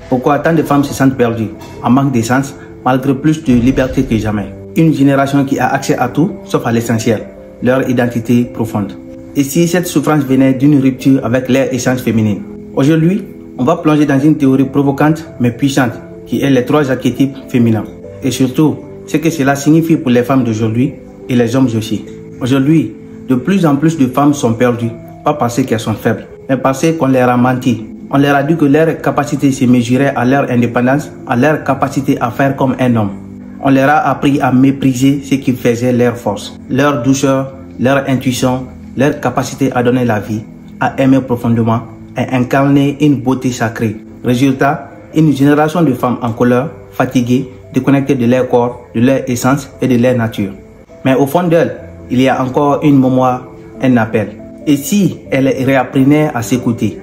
Pourquoi tant de femmes se sentent perdues, en manque d'essence, malgré plus de liberté que jamais? Une génération qui a accès à tout, sauf à l'essentiel, leur identité profonde. Et si cette souffrance venait d'une rupture avec leur essence féminine? Aujourd'hui, on va plonger dans une théorie provocante mais puissante, qui est les 3 archétypes féminins. Et surtout, ce que cela signifie pour les femmes d'aujourd'hui et les hommes aussi. Aujourd'hui, de plus en plus de femmes sont perdues, pas parce qu'elles sont faibles, mais parce qu'on leur a menti. On leur a dit que leur capacité se mesurait à leur indépendance, à leur capacité à faire comme un homme. On leur a appris à mépriser ce qui faisait leur force, leur douceur, leur intuition, leur capacité à donner la vie, à aimer profondément et incarner une beauté sacrée. Résultat, une génération de femmes en colère, fatiguées, déconnectées de leur corps, de leur essence et de leur nature. Mais au fond d'elles, il y a encore une mémoire, un appel. Et si elles réapprenaient à s'écouter?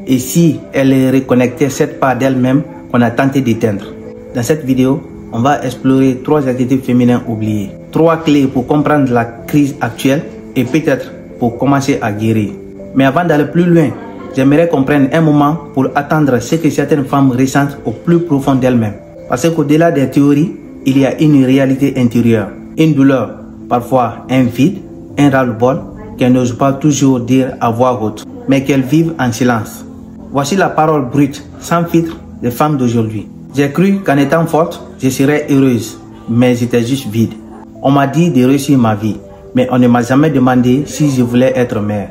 Et si elles reconnectaient cette part d'elles-mêmes qu'on a tenté d'éteindre? Dans cette vidéo, on va explorer 3 archétypes féminins oubliés. 3 clés pour comprendre la crise actuelle et peut-être pour commencer à guérir. Mais avant d'aller plus loin, j'aimerais qu'on prenne un moment pour attendre ce que certaines femmes ressentent au plus profond d'elles-mêmes. Parce qu'au-delà des théories, il y a une réalité intérieure, une douleur, parfois un vide, un ras-le-bol qu'elles n'osent pas toujours dire à voix haute, mais qu'elles vivent en silence. Voici la parole brute, sans filtre, des femmes d'aujourd'hui. J'ai cru qu'en étant forte, je serais heureuse, mais j'étais juste vide. On m'a dit de réussir ma vie, mais on ne m'a jamais demandé si je voulais être mère.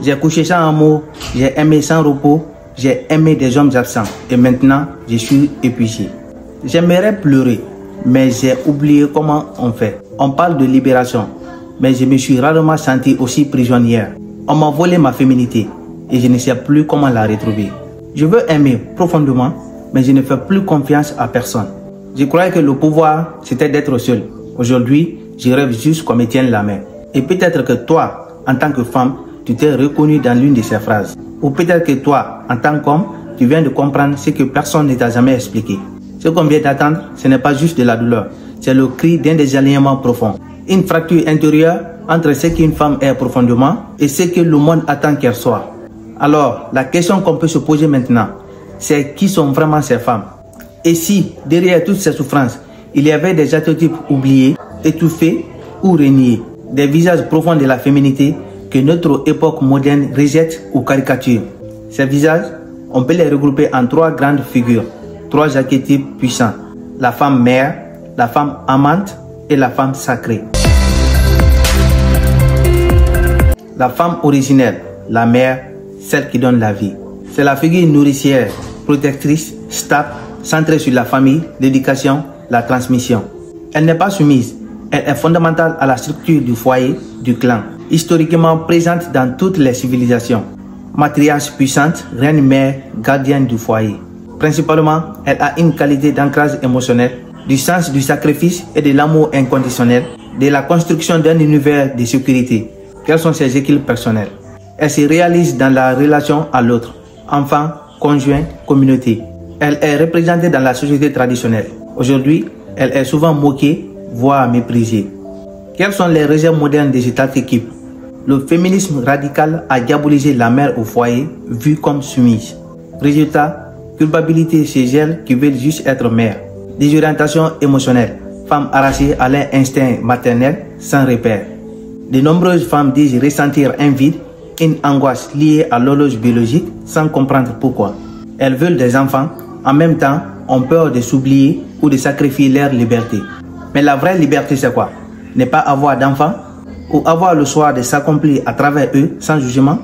J'ai couché sans amour, j'ai aimé sans repos, j'ai aimé des hommes absents et maintenant je suis épuisé. J'aimerais pleurer, mais j'ai oublié comment on fait. On parle de libération, mais je me suis rarement sentie aussi prisonnière. On m'a volé ma féminité et je ne sais plus comment la retrouver. Je veux aimer profondément, mais je ne fais plus confiance à personne. Je croyais que le pouvoir, c'était d'être seul. Aujourd'hui, je rêve juste qu'on me tienne la main. Et peut-être que toi, en tant que femme, tu t'es reconnu dans l'une de ces phrases. Ou peut-être que toi, en tant qu'homme, tu viens de comprendre ce que personne ne t'a jamais expliqué. Ce qu'on vient d'attendre, ce n'est pas juste de la douleur. C'est le cri d'un désalignement profond. Une fracture intérieure entre ce qu'une femme est profondément et ce que le monde attend qu'elle soit. Alors, la question qu'on peut se poser maintenant, c'est qui sont vraiment ces femmes? Et si, derrière toutes ces souffrances, il y avait des archétypes oubliés, étouffés ou reniés, des visages profonds de la féminité que notre époque moderne rejette ou caricature. Ces visages, on peut les regrouper en 3 grandes figures, 3 archétypes puissants. La femme mère, la femme amante et la femme sacrée. La femme originelle, la mère, celle qui donne la vie. C'est la figure nourricière, protectrice, stable, centrée sur la famille, l'éducation, la transmission. Elle n'est pas soumise, elle est fondamentale à la structure du foyer, du clan, historiquement présente dans toutes les civilisations. Matriarche puissante, reine-mère, gardienne du foyer. Principalement, elle a une qualité d'ancrage émotionnel, du sens du sacrifice et de l'amour inconditionnel, de la construction d'un univers de sécurité. Quels sont ses équilibres personnels? Elle se réalise dans la relation à l'autre, enfant, conjoint, communauté. Elle est représentée dans la société traditionnelle. Aujourd'hui, elle est souvent moquée, voire méprisée. Quelles sont les réserves modernes de cette équipe? Le féminisme radical a diabolisé la mère au foyer, vue comme soumise. Résultat, culpabilité chez elles qui veulent juste être mère. Désorientation émotionnelle, femmes arrachées à leur instinct maternel sans repère. De nombreuses femmes disent ressentir un vide, une angoisse liée à l'horloge biologique sans comprendre pourquoi. Elles veulent des enfants, en même temps ont peur de s'oublier ou de sacrifier leur liberté. Mais la vraie liberté c'est quoi? Ne pas avoir d'enfants ou avoir le choix de s'accomplir à travers eux sans jugement?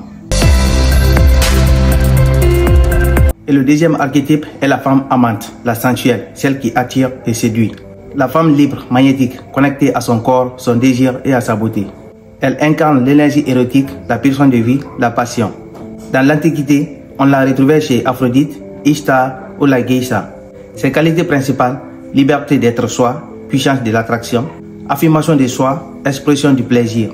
Et le deuxième archétype est la femme amante, la sensuelle, celle qui attire et séduit. La femme libre, magnétique, connectée à son corps, son désir et à sa beauté. Elle incarne l'énergie érotique, la pulsion de vie, la passion. Dans l'Antiquité, on la retrouvait chez Aphrodite, Ishtar ou la Geisha. Ses qualités principales, liberté d'être soi, puissance de l'attraction, affirmation de soi, expression du plaisir,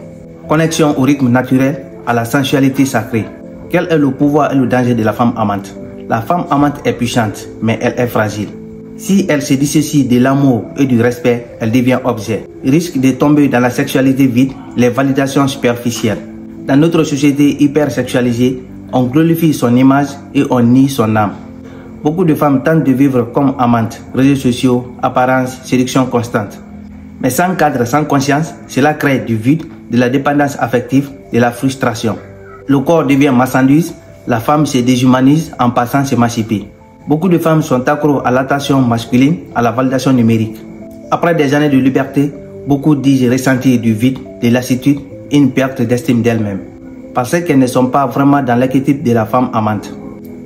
connexion au rythme naturel, à la sensualité sacrée. Quel est le pouvoir et le danger de la femme amante? La femme amante est puissante, mais elle est fragile. Si elle se dissocie de l'amour et du respect, elle devient objet. Risque de tomber dans la sexualité vide, les validations superficielles. Dans notre société hyper sexualisée, on glorifie son image et on nie son âme. Beaucoup de femmes tentent de vivre comme amantes, réseaux sociaux, apparence, séduction constante. Mais sans cadre, sans conscience, cela crée du vide, de la dépendance affective, de la frustration. Le corps devient marchandise, la femme se déshumanise en passant s'émanciper. Beaucoup de femmes sont accros à l'attention masculine, à la validation numérique. Après des années de liberté, beaucoup disent ressentir du vide, de lassitude et une perte d'estime d'elles-mêmes. Parce qu'elles ne sont pas vraiment dans l'archétype de la femme amante.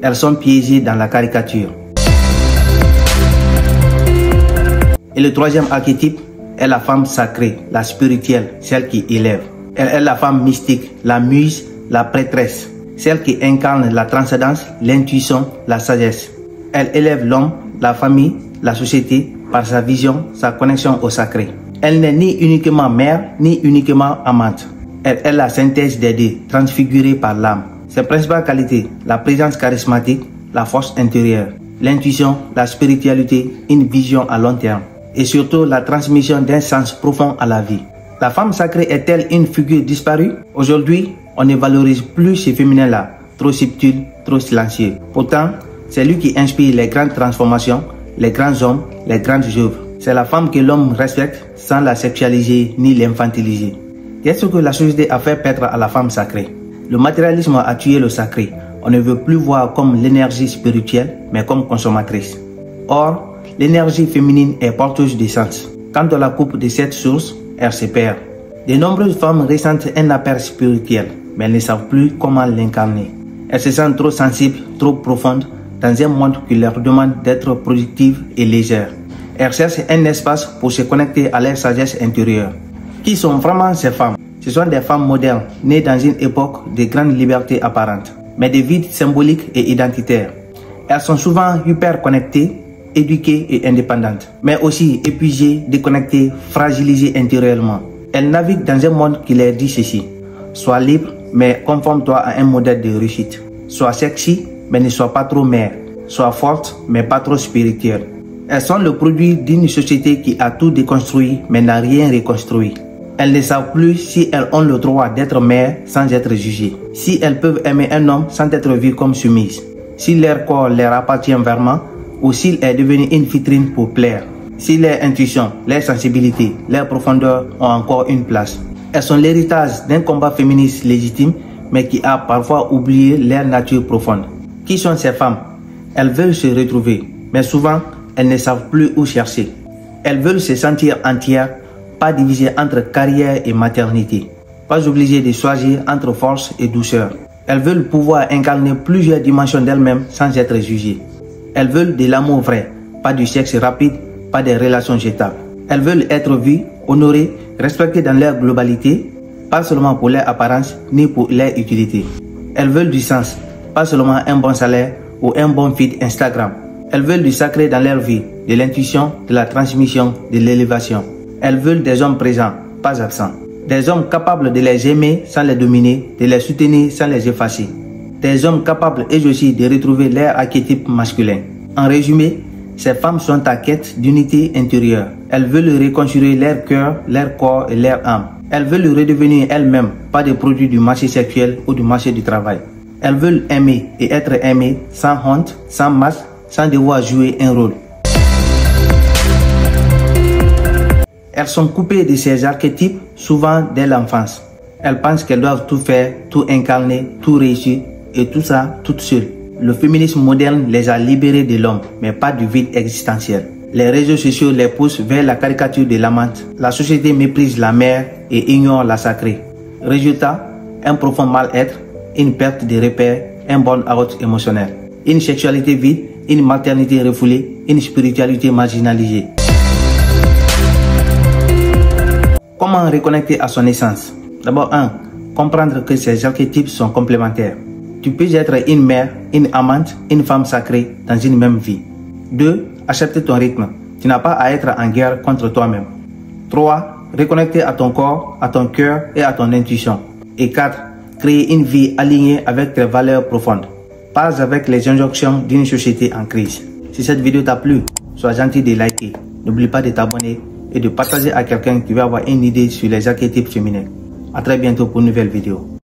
Elles sont piégées dans la caricature. Et le troisième archétype est la femme sacrée, la spirituelle, celle qui élève. Elle est la femme mystique, la muse, la prêtresse, celle qui incarne la transcendance, l'intuition, la sagesse. Elle élève l'homme, la famille, la société par sa vision, sa connexion au sacré. Elle n'est ni uniquement mère, ni uniquement amante. Elle est la synthèse des deux, transfigurée par l'âme. Ses principales qualités, la présence charismatique, la force intérieure, l'intuition, la spiritualité, une vision à long terme et surtout la transmission d'un sens profond à la vie. La femme sacrée est-elle une figure disparue? Aujourd'hui, on ne valorise plus ces féminins-là, trop subtils, trop silencieux. Pourtant, c'est lui qui inspire les grandes transformations, les grands hommes, les grandes œuvres. C'est la femme que l'homme respecte sans la sexualiser ni l'infantiliser. Qu'est-ce que la société a fait perdre à la femme sacrée? Le matérialisme a tué le sacré. On ne veut plus voir comme l'énergie spirituelle, mais comme consommatrice. Or, l'énergie féminine est porteuse de sens. Quand on la coupe de cette source, elle se perd. De nombreuses femmes ressentent un appel spirituel, mais elles ne savent plus comment l'incarner. Elles se sentent trop sensibles, trop profondes, dans un monde qui leur demande d'être productives et légères. Elles cherchent un espace pour se connecter à leur sagesse intérieure. Qui sont vraiment ces femmes? Ce sont des femmes modernes, nées dans une époque de grande liberté apparente, mais de vides symboliques et identitaires. Elles sont souvent hyper connectées, éduquées et indépendantes, mais aussi épuisées, déconnectées, fragilisées intérieurement. Elles naviguent dans un monde qui leur dit ceci: sois libre, mais conforme-toi à un modèle de réussite. Sois sexy, mais ne sois pas trop mère. Sois forte, mais pas trop spirituelle. Elles sont le produit d'une société qui a tout déconstruit, mais n'a rien reconstruit. Elles ne savent plus si elles ont le droit d'être mères sans être jugées, si elles peuvent aimer un homme sans être vues comme soumises, si leur corps leur appartient vraiment ou s'il est devenu une vitrine pour plaire, si leur intuition, leur sensibilité, leur profondeur ont encore une place. Elles sont l'héritage d'un combat féministe légitime, mais qui a parfois oublié leur nature profonde. Qui sont ces femmes? Elles veulent se retrouver, mais souvent, elles ne savent plus où chercher. Elles veulent se sentir entières, pas divisées entre carrière et maternité, pas obligées de choisir entre force et douceur. Elles veulent pouvoir incarner plusieurs dimensions d'elles-mêmes sans être jugées. Elles veulent de l'amour vrai, pas du sexe rapide, pas des relations jetables. Elles veulent être vues, honorées, respectées dans leur globalité, pas seulement pour leur apparence ni pour leur utilité. Elles veulent du sens, pas seulement un bon salaire ou un bon feed Instagram. Elles veulent du sacré dans leur vie, de l'intuition, de la transmission, de l'élévation. Elles veulent des hommes présents, pas absents. Des hommes capables de les aimer sans les dominer, de les soutenir sans les effacer. Des hommes capables eux aussi de retrouver leur archétype masculin. En résumé, ces femmes sont en quête d'unité intérieure. Elles veulent reconstruire leur cœur, leur corps et leur âme. Elles veulent redevenir elles-mêmes, pas des produits du marché sexuel ou du marché du travail. Elles veulent aimer et être aimées sans honte, sans masque, sans devoir jouer un rôle. Elles sont coupées de ces archétypes souvent dès l'enfance. Elles pensent qu'elles doivent tout faire, tout incarner, tout réussir et tout ça toutes seules. Le féminisme moderne les a libérées de l'homme, mais pas du vide existentiel. Les réseaux sociaux les poussent vers la caricature de l'amante. La société méprise la mère et ignore la sacrée. Résultat, un profond mal-être, une perte de repères, un burn-out émotionnel, une sexualité vide, une maternité refoulée, une spiritualité marginalisée. Comment reconnecter à son essence? D'abord, 1. Comprendre que ces archétypes sont complémentaires. Tu peux être une mère, une amante, une femme sacrée dans une même vie. 2. Accepter ton rythme. Tu n'as pas à être en guerre contre toi-même. 3. Reconnecter à ton corps, à ton cœur et à ton intuition. Et 4. Créer une vie alignée avec tes valeurs profondes. Pas avec les injonctions d'une société en crise. Si cette vidéo t'a plu, sois gentil de liker. N'oublie pas de t'abonner et de partager à quelqu'un qui va avoir une idée sur les archétypes féminins. A très bientôt pour une nouvelle vidéo.